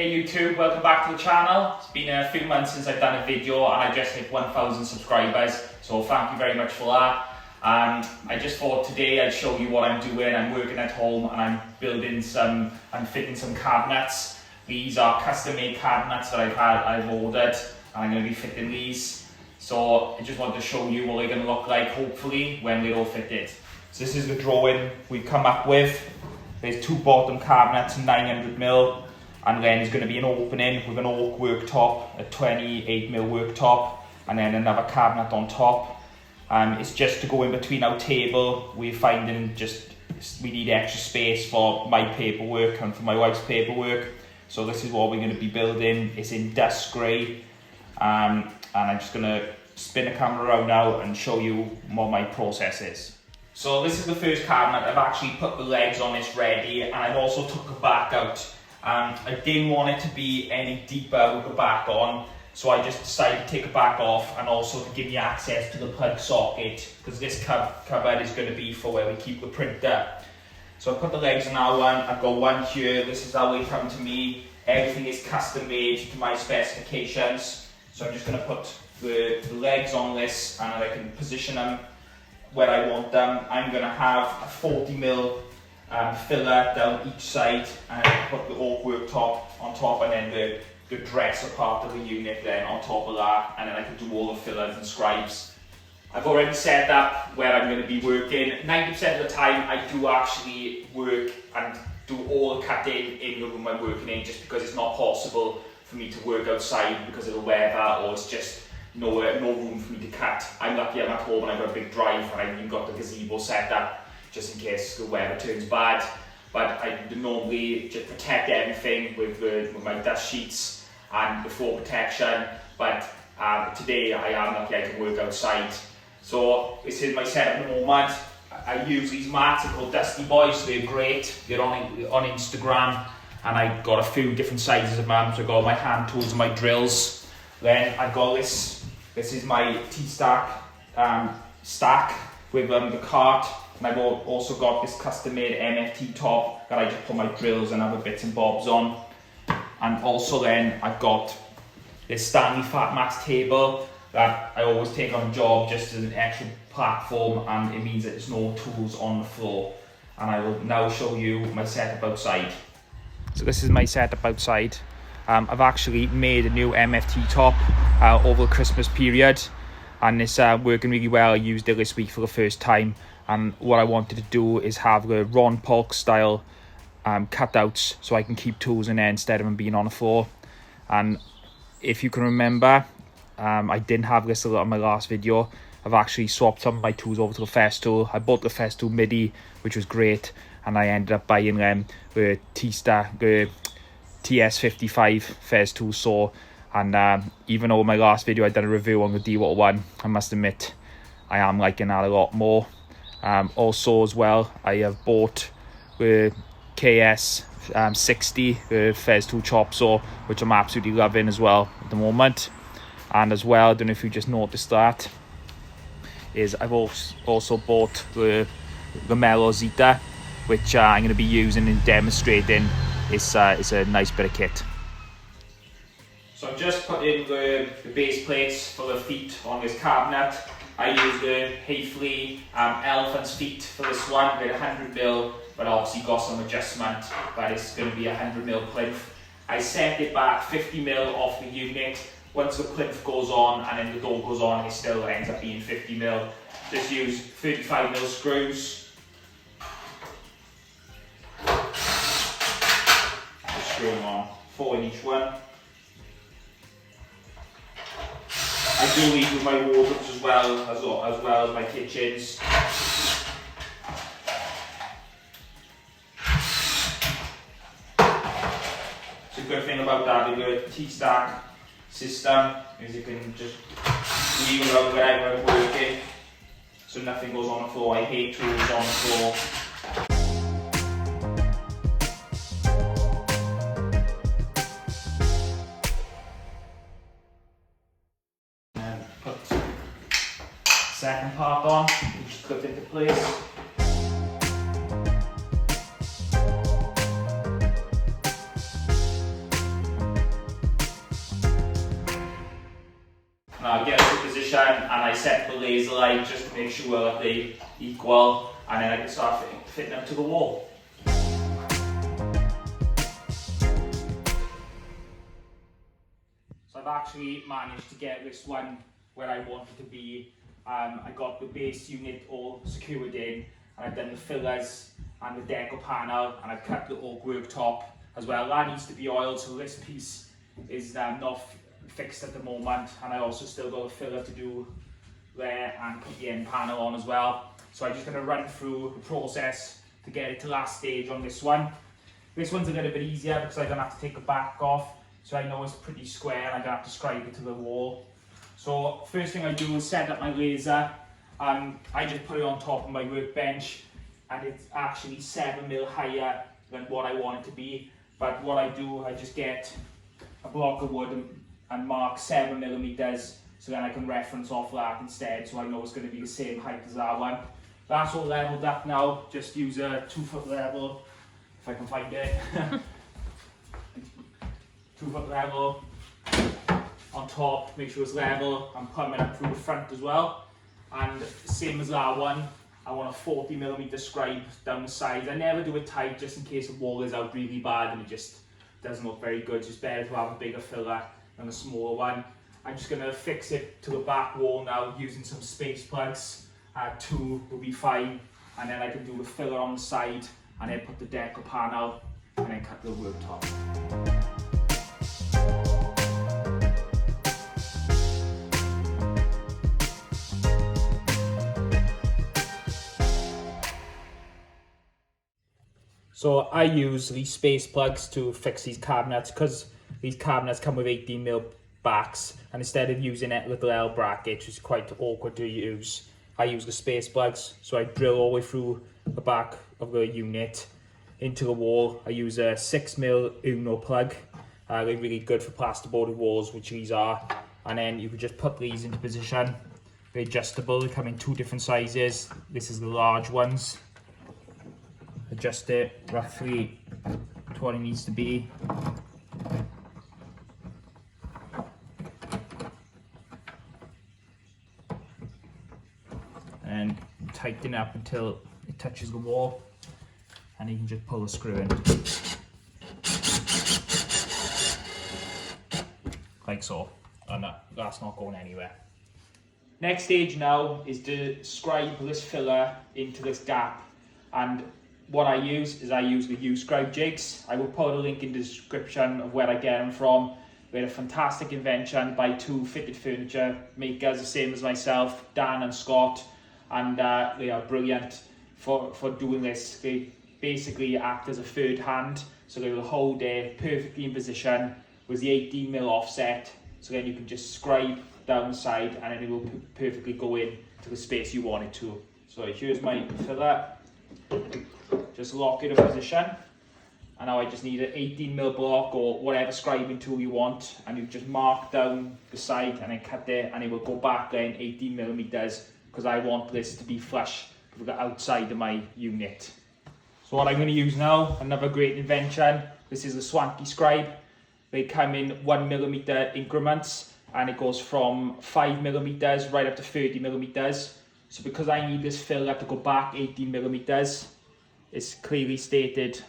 Hey YouTube, welcome back to the channel. It's been a few months since I've done a video and I just hit 1,000 subscribers, so thank you very much for that. I just thought today I'd show you what I'm doing. I'm working at home and I'm fitting some cabinets. These are custom made cabinets that I've ordered, and I'm going to be fitting these. So I just wanted to show you what they're going to look like, hopefully, when they're all fitted. So this is the drawing we've come up with. There's two bottom cabinets, 900mm, and then there's going to be an opening with an oak worktop, a 28mm worktop, and then another cabinet on top. It's just to go in between our table. We're finding we need extra space for my paperwork and for my wife's paperwork. So this is what we're going to be building. It's in dust grey, and I'm just going to spin the camera around now and show you what my process is. So this is the first cabinet. I've actually put the legs on this ready, and I've also took the back out. I didn't want it to be any deeper with the back on, so I just decided to take the back off, and also to give me access to the plug socket, because this cupboard is going to be for where we keep the printer. So I put the legs on that one. I've got one here. This is how they come to me. Everything is custom made to my specifications. So I'm just going to put the legs on this, and I can position them where I want them. I'm going to have a 40mm filler down each side, and I put the oak worktop on top, and then the dresser part of the unit then on top of that, and then I can do all the fillers and scribes. I've already set up where I'm going to be working. 90% of the time I do actually work and do all the cutting in the room I'm working in, just because it's not possible for me to work outside because of the weather, or it's just no room for me to cut. I'm lucky I'm at home and I've got a big drive, and I've even got the gazebo set up just in case the weather turns bad. But I normally just protect everything with my dust sheets and the floor protection. But today I am lucky I can work outside. So this is my setup at the moment. I use these mats. They're called Dusty Boys. They're great. They're on Instagram, and I got a few different sizes of them. So I got my hand tools and my drills. Then I've got this. This is my T-stack stack with the cart, and I've also got this custom-made MFT top that I just put my drills and other bits and bobs on. And also then I've got this Stanley Fat Mats table that I always take on a job just as an extra platform, and it means that there's no tools on the floor. And I will now show you my setup outside. So this is my setup outside. I've actually made a new MFT top over the Christmas period, and it's working really well. I used it this week for the first time, and what I wanted to do is have the Ron Polk style cutouts, so I can keep tools in there instead of them being on the floor. And if you can remember, I didn't have this a lot in my last video. I've actually swapped some of my tools over to the Festool. I bought the Festool MIDI, which was great, and I ended up buying the TS55 Festool saw. And even though in my last video I done a review on the D-Watt one, I must admit I am liking that a lot more. Also as well, I have bought the KS60, the Festool chop saw, which I'm absolutely loving as well at the moment. And as well, I don't know if you just noticed that, is I've also bought the Mellow Zeta, which I'm going to be using and demonstrating. It's a nice bit of kit. So I've just put in the base plates for the feet on this cabinet. I use the Hayfley elephant's feet for this one. They're 100mm, but obviously got some adjustment, but it's going to be a 100mm plinth. I set it back 50mm off the unit. Once the plinth goes on and then the door goes on, it still ends up being 50mm. Just use 35mm screws. Just screw them on, 4 in each one. I do these with my wardrobes as well as my kitchens. So the good thing about that with the T-stack system is you can just leave around wherever I'm working, so nothing goes on the floor. I hate tools on the floor. And put the second part on, which clip into place. position and I set the laser line just to make sure that they equal, and then I can start fitting them to the wall. So I've actually managed to get this one where I want it to be. I got the base unit all secured in, and I've done the fillers and the deco panel, and I've cut the oak worktop as well. That needs to be oiled, so this piece is not fixed at the moment, and I also still got a filler to do there and put the end panel on as well. So I'm just going to run through the process to get it to last stage on this one. This one's a little bit easier because I don't have to take the back off, so I know it's pretty square and I don't have to scribe it to the wall. So first thing I do is set up my laser. I just put it on top of my workbench, and it's actually 7mm higher than what I want it to be. But what I do, I just get a block of wood and mark 7mm, so then I can reference off that instead, so I know it's going to be the same height as that one. That's all leveled up now. Just use a 2-foot level, if I can find it. 2-foot level on top, make sure it's level. I'm putting it up through the front as well. And same as that one, I want a 40mm scribe down the sides. I never do it tight just in case the wall is out really bad and it just doesn't look very good. It's just better to have a bigger filler than a smaller one. I'm just going to fix it to the back wall now using some space plugs. 2 will be fine, and then I can do the filler on the side and then put the deco panel and then cut the worktop. So I use these space plugs to fix these cabinets because these cabinets come with 18mm backs, and instead of using a little L bracket, which is quite awkward to use, I use the space plugs. So I drill all the way through the back of the unit into the wall. I use a 6mm Uno plug. They're really good for plasterboarded walls, which these are. And then you can just put these into position. They're adjustable, they come in 2 different sizes. This is the large ones. Adjust it roughly to what it needs to be. And tighten up until it touches the wall, and you can just pull the screw in. Like so, and that's not going anywhere. Next stage now is to scribe this filler into this gap, and what I use the U-scribe jigs. I will put a link in the description of where I get them from. They're a fantastic invention by 2 fitted furniture makers, the same as myself, Dan and Scott, and they are brilliant for doing this. They basically act as a third hand, so they will hold it perfectly in position with the 18mm offset, so then you can just scribe down the side and then it will perfectly go in to the space you want it to. So here's my filler. Just lock it in position, and now I just need an 18mm block or whatever scribing tool you want, and you just mark down the side and then cut there, and it will go back then 18mm because I want this to be flush with the outside of my unit. So what I'm going to use now, another great invention, this is the Swanky scribe. They come in 1mm increments, and it goes from 5mm right up to 30mm. So because I need this filler to go back 18mm, it's clearly stated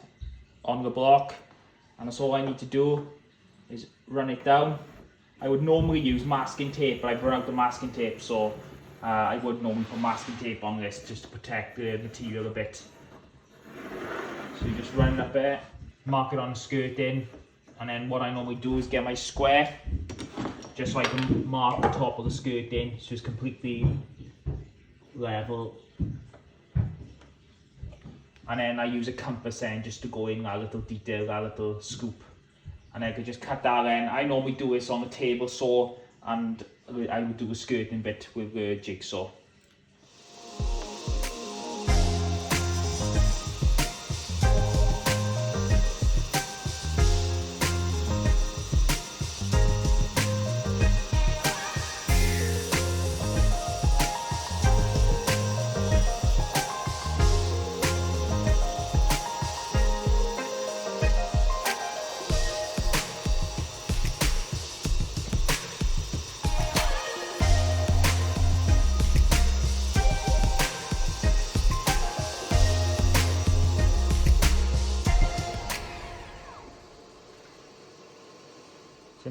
on the block, and that's all I need to do is run it down. I would normally use masking tape, but I've run out the masking tape, so I would normally put masking tape on this just to protect the material a bit. So you just run it up there, mark it on the skirting, and then what I normally do is get my square, just so I can mark the top of the skirting so it's completely level. And then I use a compass then just to go in that little detail, that little scoop. And I could just cut that in. I normally do this on the table saw, and I would do the skirting bit with the jigsaw.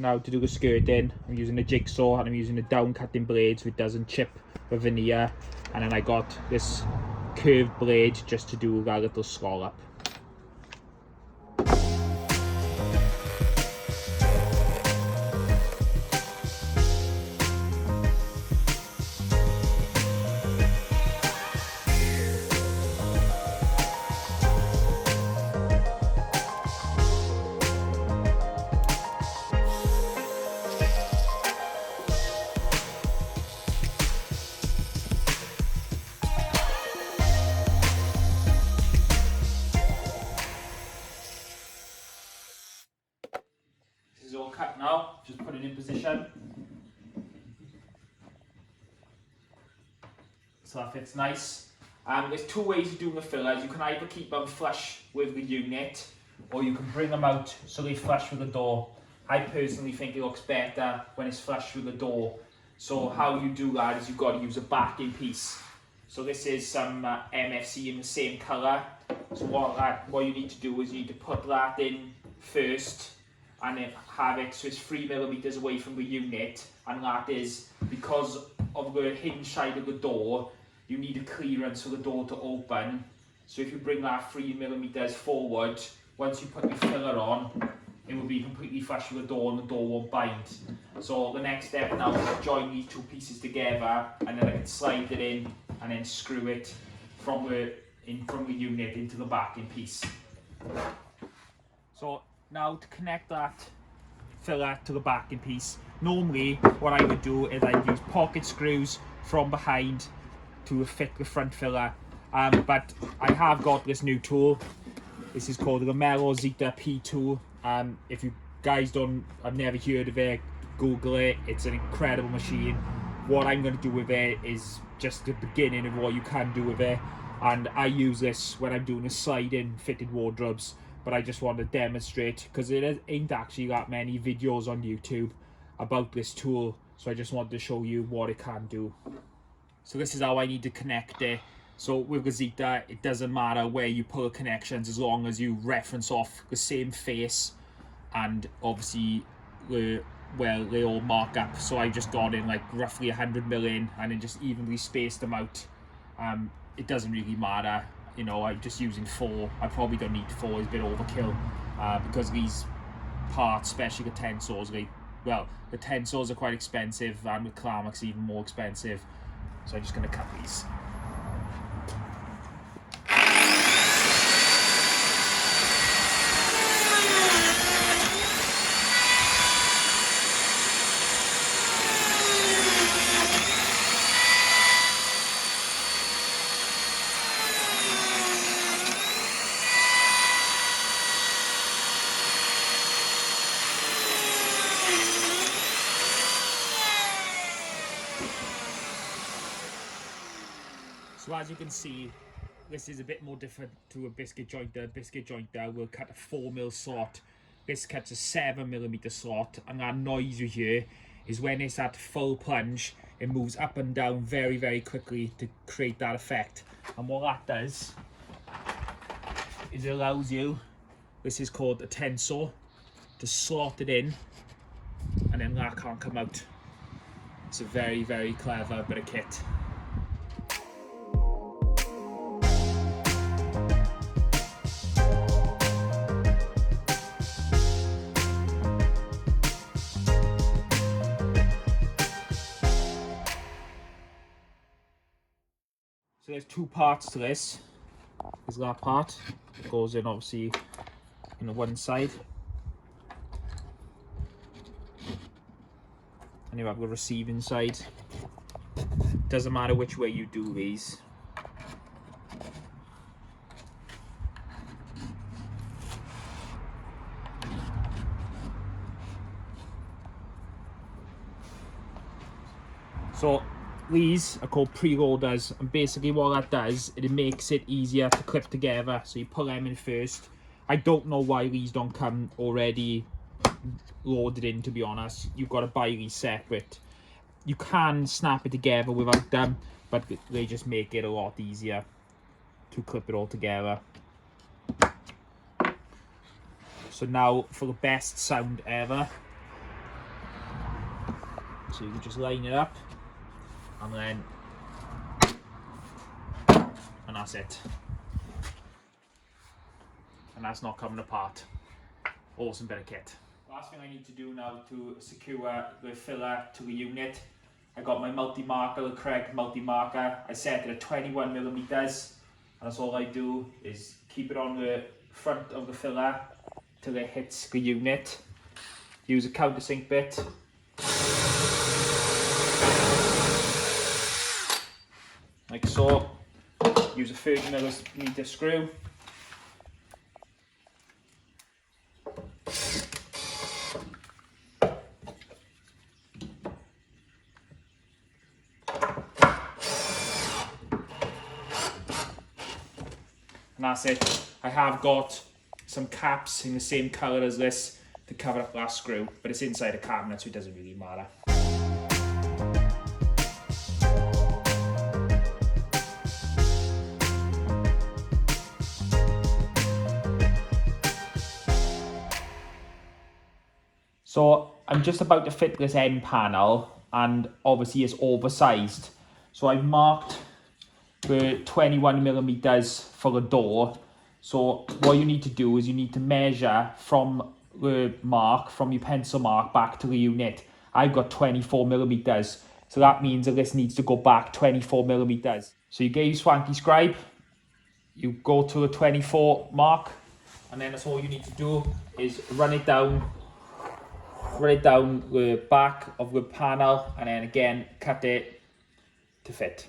now to do the skirting, I'm using a jigsaw and I'm using a down cutting blade so it doesn't chip the veneer, and then I got this curved blade just to do that little scallop. This is all cut now, just put it in position. So that fits nice. There's two ways of doing the fillers. You can either keep them flush with the unit, or you can bring them out so they flush with the door. I personally think it looks better when it's flush with the door. So how you do that is you've got to use a backing piece. So this is some MFC in the same colour. So what you need to do is you need to put that in first, and then have it so it's 3mm away from the unit, and that is because of the hinge side of the door. You need a clearance for the door to open. So if you bring that 3mm forward, once you put your filler on, it will be completely flush with the door and the door won't bind. So the next step now is to join these two pieces together, and then I can slide it in and then screw it from the unit into the backing piece. So now to connect that filler to the backing piece, normally what I would do is I'd use pocket screws from behind to fit the front filler, but I have got this new tool. This is called the Zeta P2. If you guys have never heard of it, Google it. It's an incredible machine. What I'm going to do with it is just the beginning of what you can do with it, and I use this when I'm doing a slide-in fitted wardrobes, but I just want to demonstrate because there ain't actually that many videos on YouTube about this tool, so I just wanted to show you what it can do. So this is how I need to connect it. So with the Zeta, it doesn't matter where you pull connections as long as you reference off the same face, and obviously they all mark up. So I just got in like roughly 100mm and then just evenly spaced them out. It doesn't really matter, you know, I'm just using 4. I probably don't need 4, it's a bit overkill, because these parts, especially the tensors, the tensors are quite expensive, and with Climax even more expensive. So I'm just going to cut these. So as you can see, this is a bit more different to a biscuit jointer. Biscuit jointer will cut a 4mm slot. This cuts a 7mm slot, and that noise you hear is when it's at full plunge, it moves up and down very, very quickly to create that effect. And what that does is it allows you, this is called a tensor, to slot it in, and then that can't come out. It's a very, very clever bit of kit. So there's two parts to this. There's that part that goes in obviously in the one side, and you have the receiving side. Doesn't matter which way you do these. So these are called preloaders, and basically what that does, it makes it easier to clip together. So you pull them in first. I don't know why these don't come already loaded in, to be honest. You've got to buy these separate. You can snap it together without them, but they just make it a lot easier to clip it all together. So now for the best sound ever, So you can just line it up, and that's it. And that's not coming apart. Awesome bit of kit. Last thing I need to do now to secure the filler to the unit, I got my multi-marker, the correct multi-marker. I set it at 21mm, and that's all I do is keep it on the front of the filler till it hits the unit. Use a countersink bit. Like so. Use a 30mm screw. And that's it. I have got some caps in the same colour as this to cover up that screw, but it's inside a cabinet, so it doesn't really matter. So I'm just about to fit this end panel, and obviously it's oversized. So I've marked the 21mm for the door. So what you need to do is you need to measure from the mark, from your pencil mark back to the unit. I've got 24mm, so that means that this needs to go back 24mm. So you get your swanky scribe, you go to the 24 mark, and then that's all you need to do is run it down the back of the panel, and then again cut it to fit.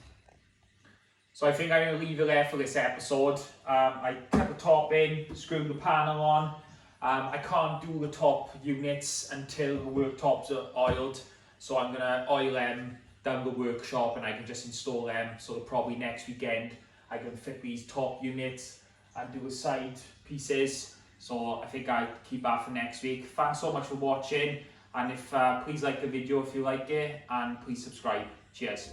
So I think I'm going to leave it there for this episode. I cut the top in, screwed the panel on. I can't do the top units until the worktops are oiled, so I'm going to oil them down the workshop and I can just install them. So probably next weekend I can fit these top units and do the side pieces. So I think I'll keep that for next week. Thanks so much for watching, and if please like the video if you like it, and please subscribe. Cheers.